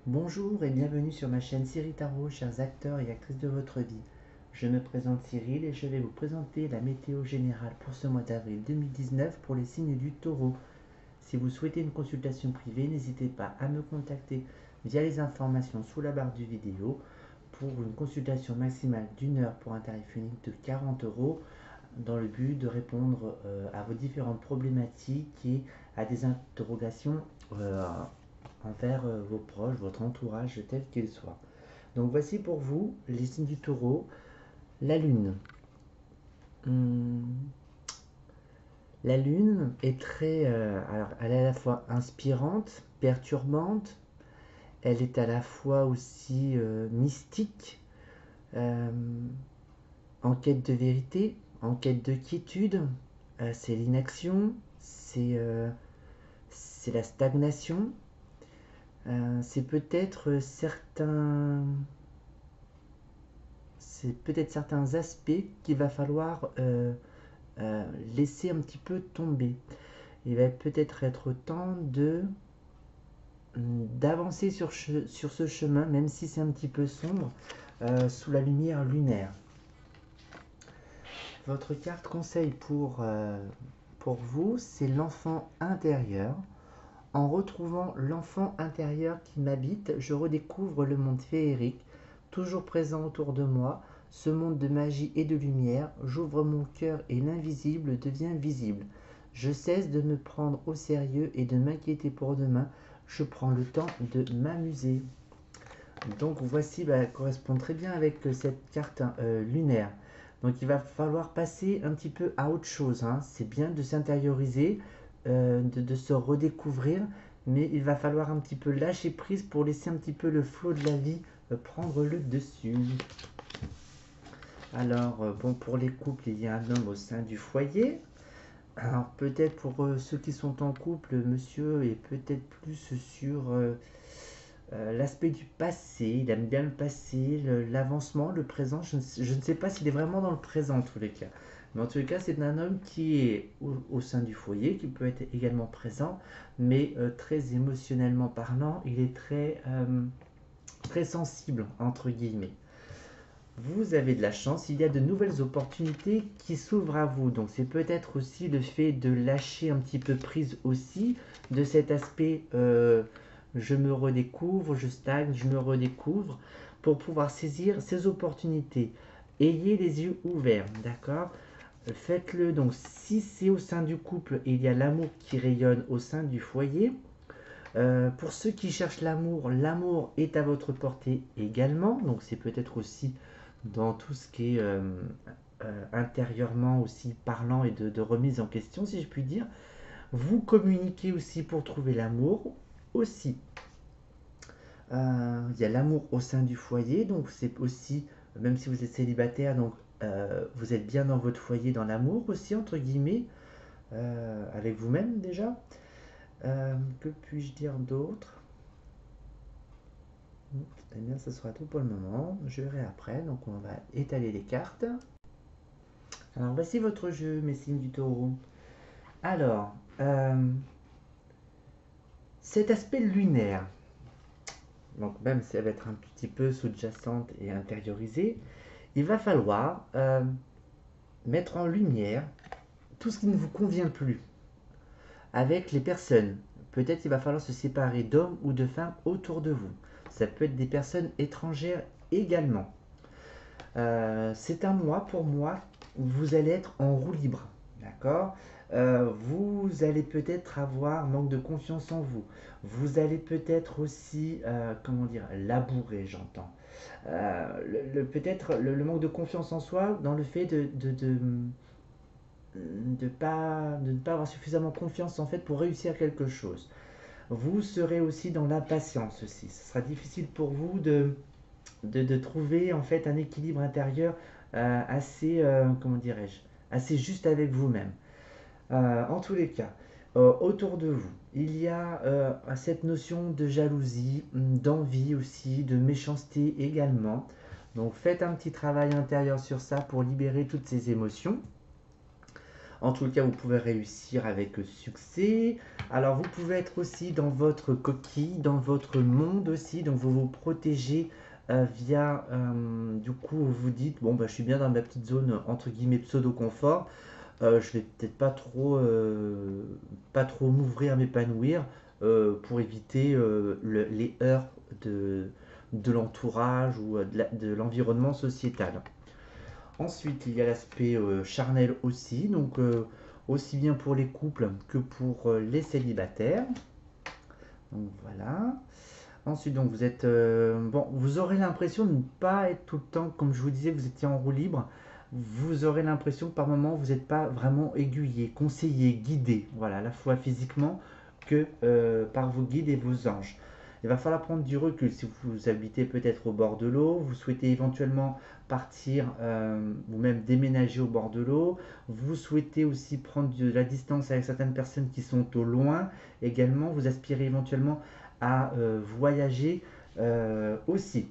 Bonjour et bienvenue sur ma chaîne Cyril Tarot, chers acteurs et actrices de votre vie. Je me présente Cyril et je vais vous présenter la météo générale pour ce mois d'avril 2019 pour les signes du taureau. Si vous souhaitez une consultation privée, n'hésitez pas à me contacter via les informations sous la barre du vidéo pour une consultation maximale d'1 heure pour un tarif unique de 40 euros dans le but de répondre à vos différentes problématiques et à des interrogations envers vos proches, votre entourage tel qu'il soit. Donc voici pour vous les signes du taureau. La lune. Hum, la lune est alors elle est à la fois inspirante, perturbante, elle est à la fois aussi mystique, euh, en quête de vérité, en quête de quiétude. C'est l'inaction, c'est la stagnation, c'est peut-être certains aspects qu'il va falloir laisser un petit peu tomber. Il va peut-être être temps d'avancer sur ce chemin, même si c'est un petit peu sombre, sous la lumière lunaire. Votre carte conseil pour vous, c'est l'enfant intérieur. En retrouvant l'enfant intérieur qui m'habite, je redécouvre le monde féerique, toujours présent autour de moi, ce monde de magie et de lumière. J'ouvre mon cœur et l'invisible devient visible. Je cesse de me prendre au sérieux et de m'inquiéter pour demain. Je prends le temps de m'amuser. Donc voici, correspond très bien avec cette carte lunaire. Donc il va falloir passer un petit peu à autre chose, hein. C'est bien de s'intérioriser, de se redécouvrir, mais il va falloir un petit peu lâcher prise pour laisser un petit peu le flot de la vie prendre le dessus. Alors, bon, pour les couples, il y a un homme au sein du foyer. Alors peut-être pour ceux qui sont en couple, monsieur est peut-être plus sur l'aspect du passé. Il aime bien le passé, l'avancement, le présent. Je ne sais pas s'il est vraiment dans le présent en tous les cas. Mais en tous les cas, c'est un homme qui est au sein du foyer, qui peut être également présent, mais très émotionnellement parlant, il est très sensible, entre guillemets. Vous avez de la chance, il y a de nouvelles opportunités qui s'ouvrent à vous. Donc c'est peut-être aussi le fait de lâcher un petit peu prise aussi de cet aspect je me redécouvre, je stagne, je me redécouvre pour pouvoir saisir ces opportunités. Ayez les yeux ouverts, d'accord? Faites-le donc si c'est au sein du couple et il y a l'amour qui rayonne au sein du foyer. Pour ceux qui cherchent l'amour, l'amour est à votre portée également. Donc c'est peut-être aussi dans tout ce qui est intérieurement aussi parlant et de remise en question, si je puis dire. Vous communiquez aussi pour trouver l'amour aussi. Il y a l'amour au sein du foyer, donc c'est aussi, même si vous êtes célibataire, donc vous êtes bien dans votre foyer, dans l'amour aussi, entre guillemets, avec vous-même déjà. Que puis-je dire d'autre? Eh bien, ce sera tout pour le moment. Je verrai après. Donc, on va étaler les cartes. Alors, voici votre jeu, mes signes du taureau. Alors, cet aspect lunaire, donc même si elle va être un petit peu sous-jacente et intériorisée, il va falloir mettre en lumière tout ce qui ne vous convient plus avec les personnes. Peut-être il va falloir se séparer d'hommes ou de femmes autour de vous. Ça peut être des personnes étrangères également. C'est un mois pour moi où vous allez être en roue libre. D'accord. Vous allez peut-être avoir manque de confiance en vous. Vous allez peut-être aussi, comment dire, labourer, j'entends. Peut-être le manque de confiance en soi dans le fait de ne pas avoir suffisamment confiance en fait pour réussir quelque chose. Vous serez aussi dans l'impatience aussi. Ce sera difficile pour vous de trouver en fait un équilibre intérieur assez, comment dirais-je, assez juste avec vous-même. En tous les cas, autour de vous, il y a cette notion de jalousie, d'envie aussi, de méchanceté également. Donc faites un petit travail intérieur sur ça pour libérer toutes ces émotions. En tout cas, vous pouvez réussir avec succès. Alors, vous pouvez être aussi dans votre coquille, dans votre monde aussi. Donc, vous vous protégez via, du coup, vous vous dites, bon, bah, je suis bien dans ma petite zone, entre guillemets, pseudo-confort. Je vais peut-être pas trop m'ouvrir, m'épanouir pour éviter les heurts de l'entourage ou de l'environnement sociétal. Ensuite, il y a l'aspect charnel aussi, donc aussi bien pour les couples que pour les célibataires. Donc voilà. Ensuite, donc vous êtes bon, vous aurez l'impression de ne pas être tout le temps, comme je vous disais, vous étiez en roue libre. Vous aurez l'impression que par moment vous n'êtes pas vraiment aiguillé, conseillé, guidé, voilà, à la fois physiquement que par vos guides et vos anges. Il va falloir prendre du recul si vous habitez peut-être au bord de l'eau, vous souhaitez éventuellement partir ou même déménager au bord de l'eau, vous souhaitez aussi prendre de la distance avec certaines personnes qui sont au loin, également vous aspirez éventuellement à voyager aussi.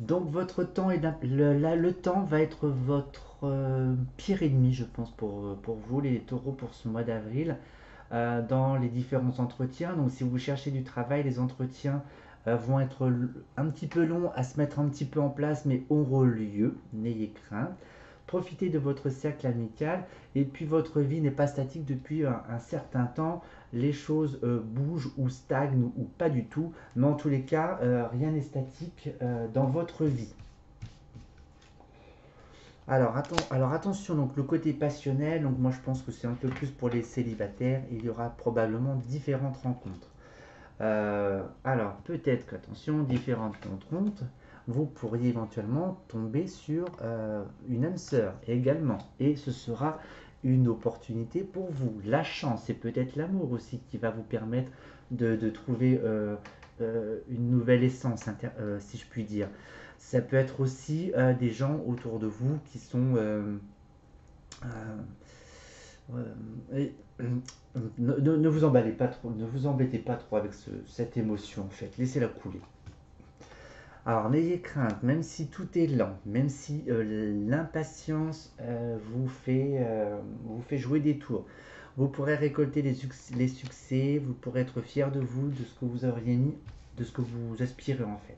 Donc votre temps le temps va être votre pire ennemi, je pense, pour vous, les taureaux, pour ce mois d'avril, dans les différents entretiens. Donc si vous cherchez du travail, les entretiens vont être un petit peu longs à se mettre un petit peu en place, mais auront lieu, n'ayez crainte. Profitez de votre cercle amical et puis votre vie n'est pas statique depuis un certain temps. Les choses bougent ou stagnent ou pas du tout, mais en tous les cas, rien n'est statique dans votre vie. Alors attention, donc le côté passionnel, donc moi je pense que c'est un peu plus pour les célibataires, il y aura probablement différentes rencontres. Alors peut-être qu'attention, différentes rencontres, vous pourriez éventuellement tomber sur une âme sœur également, et ce sera une opportunité pour vous. La chance et peut-être l'amour aussi qui va vous permettre de trouver une nouvelle essence, si je puis dire. Ça peut être aussi des gens autour de vous qui sont euh, et, ne vous emballez pas trop, ne vous embêtez pas trop avec cette émotion en fait, laissez-la couler. Alors n'ayez crainte, même si tout est lent, même si l'impatience vous fait jouer des tours, vous pourrez récolter les succès, vous pourrez être fier de vous, de ce que vous auriez mis, de ce que vous aspirez en fait.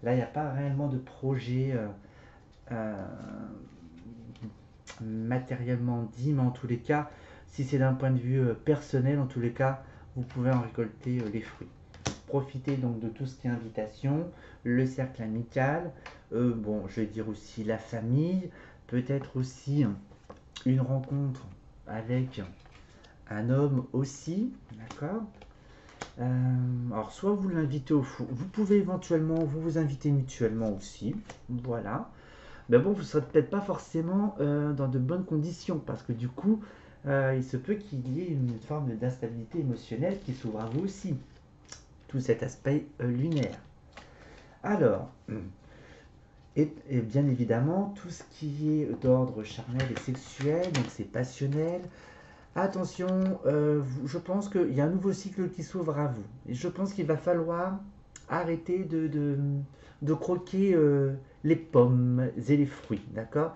Là, il n'y a pas réellement de projet euh, matériellement dit, mais en tous les cas, si c'est d'un point de vue personnel, en tous les cas, vous pouvez en récolter les fruits. Profitez donc de tout ce qui est invitation, le cercle amical, bon, je vais dire aussi la famille, peut-être aussi une rencontre avec un homme aussi, d'accord. Alors, soit vous l'invitez au fou, vous pouvez éventuellement vous inviter mutuellement aussi, voilà. Mais bon, vous ne serez peut-être pas forcément dans de bonnes conditions, parce que du coup, il se peut qu'il y ait une forme d'instabilité émotionnelle qui s'ouvre à vous aussi, tout cet aspect lunaire. Alors, et bien évidemment, tout ce qui est d'ordre charnel et sexuel, donc c'est passionnel. Attention, je pense qu'il y a un nouveau cycle qui s'ouvre à vous. Et je pense qu'il va falloir arrêter de croquer les pommes et les fruits, d'accord.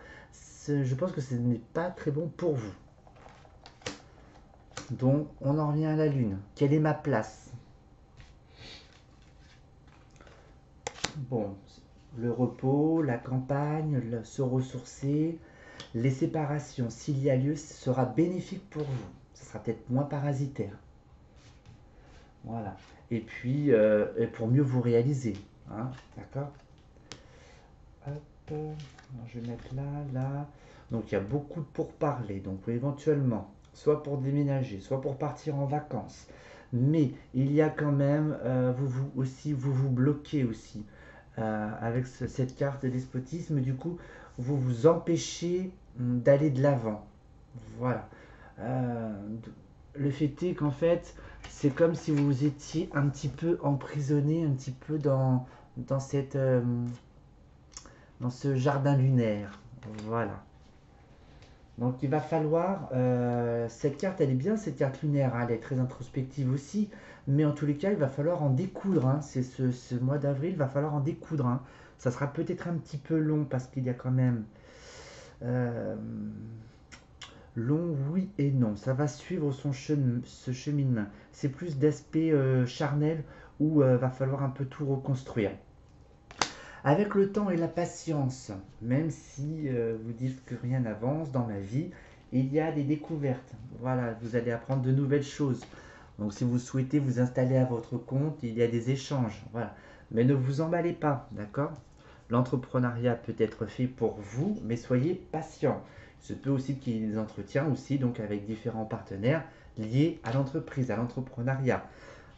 Je pense que ce n'est pas très bon pour vous. Donc, on en revient à la lune. Quelle est ma place? Bon, le repos, la campagne, se ressourcer, les séparations, s'il y a lieu, ce sera bénéfique pour vous. Ce sera peut-être moins parasitaire. Voilà. Et puis, pour mieux vous réaliser. Hein, d'accord. Hop. Alors, je vais mettre là, là. Donc, il y a beaucoup de pourparlers. Donc, éventuellement, soit pour déménager, soit pour partir en vacances. Mais il y a quand même, vous vous bloquez aussi avec cette carte de despotisme. Du coup, vous vous empêchez d'aller de l'avant. Voilà. Euh, le fait est qu'en fait, c'est comme si vous étiez un petit peu emprisonné, un petit peu dans dans ce jardin lunaire. Voilà. Donc il va falloir, cette carte elle est bien, cette carte lunaire, hein, elle est très introspective aussi, mais en tous les cas il va falloir en découdre, hein. C'est ce mois d'avril, il va falloir en découdre, hein. Ça sera peut-être un petit peu long parce qu'il y a quand même euh, Long, oui et non. Ça va suivre ce cheminement. C'est plus d'aspect charnel où va falloir un peu tout reconstruire. Avec le temps et la patience, même si vous dites que rien n'avance dans ma vie, il y a des découvertes. Voilà, vous allez apprendre de nouvelles choses. Donc si vous souhaitez vous installer à votre compte, il y a des échanges. Voilà. Mais ne vous emballez pas, d'accord? L'entrepreneuriat peut être fait pour vous, mais soyez patient. Il se peut aussi qu'il y ait des entretiens aussi, donc avec différents partenaires liés à l'entreprise, à l'entrepreneuriat.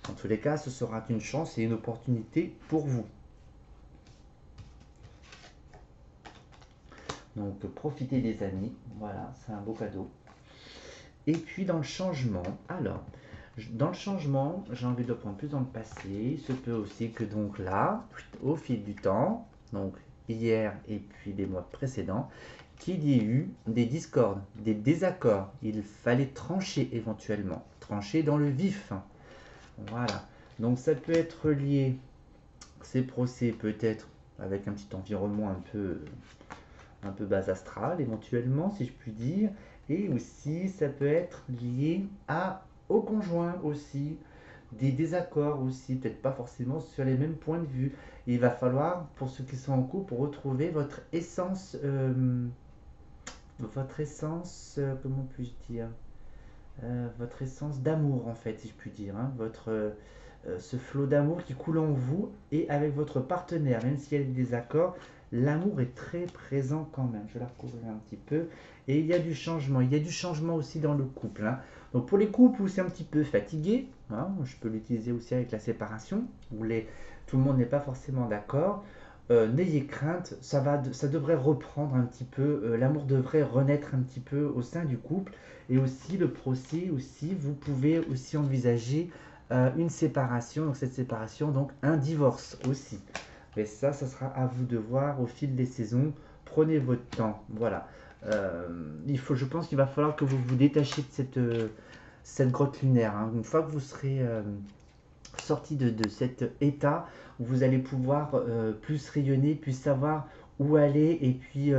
En tous les cas, ce sera une chance et une opportunité pour vous. Donc profitez des amis, voilà, c'est un beau cadeau. Et puis dans le changement, alors, dans le changement, j'ai envie de prendre plus dans le passé. Il se peut aussi que donc là, au fil du temps, donc hier et puis les mois précédents, qu'il y ait eu des discordes, des désaccords. Il fallait trancher éventuellement, trancher dans le vif. Voilà. Donc ça peut être lié, ces procès peut-être avec un petit environnement un peu bas astral éventuellement, si je puis dire. Et aussi, ça peut être lié au conjoint aussi, des désaccords aussi, peut-être pas forcément sur les mêmes points de vue. Il va falloir, pour ceux qui sont en couple, retrouver votre essence, comment puis-je dire, votre essence d'amour en fait, si je puis dire, hein, ce flot d'amour qui coule en vous et avec votre partenaire, même s'il y a des désaccords, l'amour est très présent quand même. Je vais la recouvrir un petit peu. Et il y a du changement aussi dans le couple, hein. Donc pour les couples où c'est un petit peu fatigué, hein, je peux l'utiliser aussi avec la séparation, où tout le monde n'est pas forcément d'accord. N'ayez crainte, ça devrait reprendre un petit peu, l'amour devrait renaître un petit peu au sein du couple. Et aussi le procès, aussi, vous pouvez aussi envisager une séparation, donc cette séparation, donc un divorce aussi. Mais ça sera à vous de voir au fil des saisons. Prenez votre temps, voilà. Je pense qu'il va falloir que vous vous détachiez de cette grotte lunaire, hein. Une fois que vous serez sorti de cet état, vous allez pouvoir plus rayonner, plus savoir où aller et puis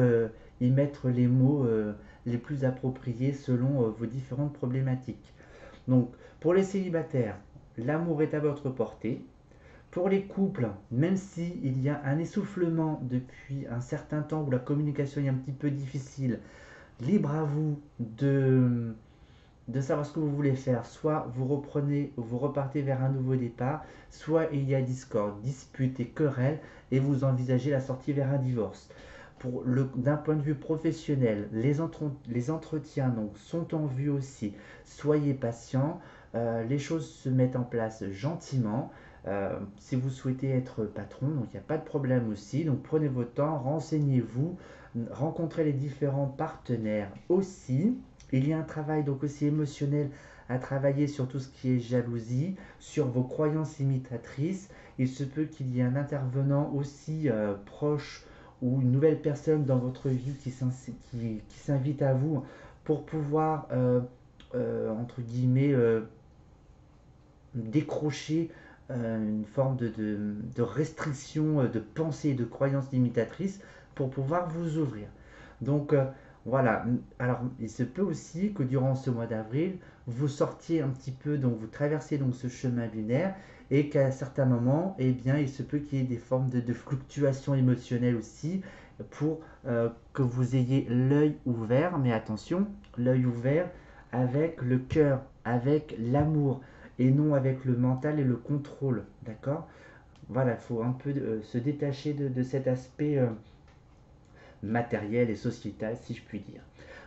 y mettre les mots les plus appropriés selon vos différentes problématiques. Donc, pour les célibataires, l'amour est à votre portée. Pour les couples, même s'il y a un essoufflement depuis un certain temps où la communication est un petit peu difficile, libre à vous de savoir ce que vous voulez faire. Soit vous reprenez ou vous repartez vers un nouveau départ, soit il y a discorde, dispute et querelle et vous envisagez la sortie vers un divorce. D'un point de vue professionnel, les entretiens donc, sont en vue aussi. Soyez patient, les choses se mettent en place gentiment. Si vous souhaitez être patron, donc il n'y a pas de problème aussi. Donc prenez votre temps, renseignez-vous, rencontrez les différents partenaires aussi. Il y a un travail donc aussi émotionnel à travailler sur tout ce qui est jalousie, sur vos croyances imitatrices. Il se peut qu'il y ait un intervenant aussi proche ou une nouvelle personne dans votre vie qui s'invite à vous pour pouvoir, entre guillemets, décrocher une forme de restriction de pensée et de croyances limitatrices pour pouvoir vous ouvrir. Donc voilà, alors il se peut aussi que durant ce mois d'avril, vous sortiez un petit peu, donc vous traversez donc ce chemin lunaire et qu'à certains moments, eh bien, il se peut qu'il y ait des formes de fluctuations émotionnelles aussi pour que vous ayez l'œil ouvert, mais attention, l'œil ouvert avec le cœur, avec l'amour et non avec le mental et le contrôle, d'accord? Voilà, il faut un peu se détacher de cet aspect matériel et sociétal, si je puis dire.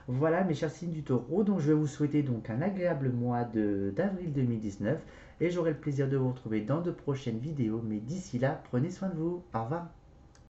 Voilà mes chers signes du taureau, donc je vais vous souhaiter donc un agréable mois d'avril 2019 et j'aurai le plaisir de vous retrouver dans de prochaines vidéos, mais d'ici là, prenez soin de vous, au revoir.